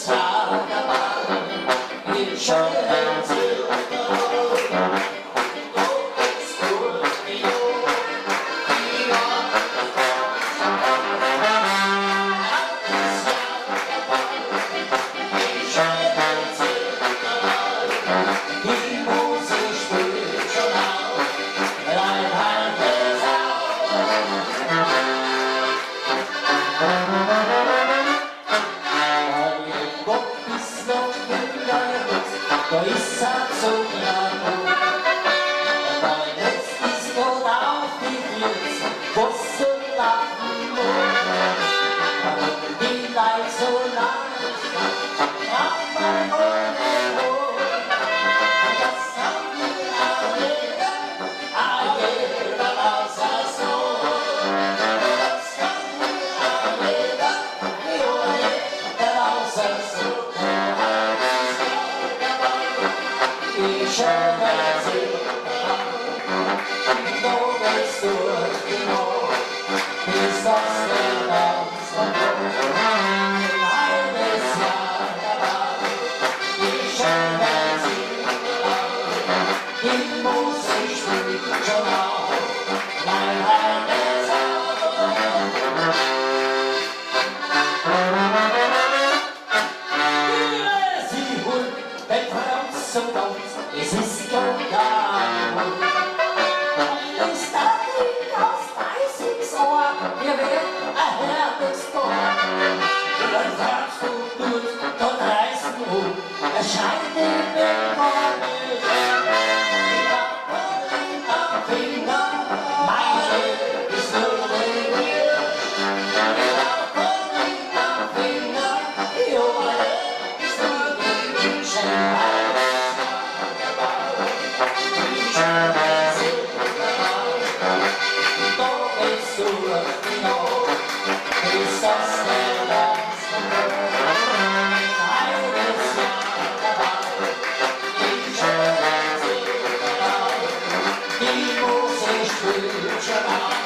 To ist halt so genau. Mein letztes Wort auf die Flüsse, was zu lachen warum die Leute so lang auf mein Ohr. Das haben wir jeder außer so. Das haben wir jeder außer so. Ich habe sie noch nicht so genau, bis das Leben ein halbes Jahr dabei. Ich habe sie die Musik spielt schon auch mein halbes Jahr. Sie holt weg von uns und uns. Es ist egal. Ist das Ding aus 30 Ohr, wir werden ein herrliches Tor. Und dann fragst du durch, dort reißen erscheint die Bekommen. Ich hab am Finger, meine ist nur der Hirsch. Ich hab am Finger, die Ohren ist nur der Hirsch. Die Musik spielt schon auf.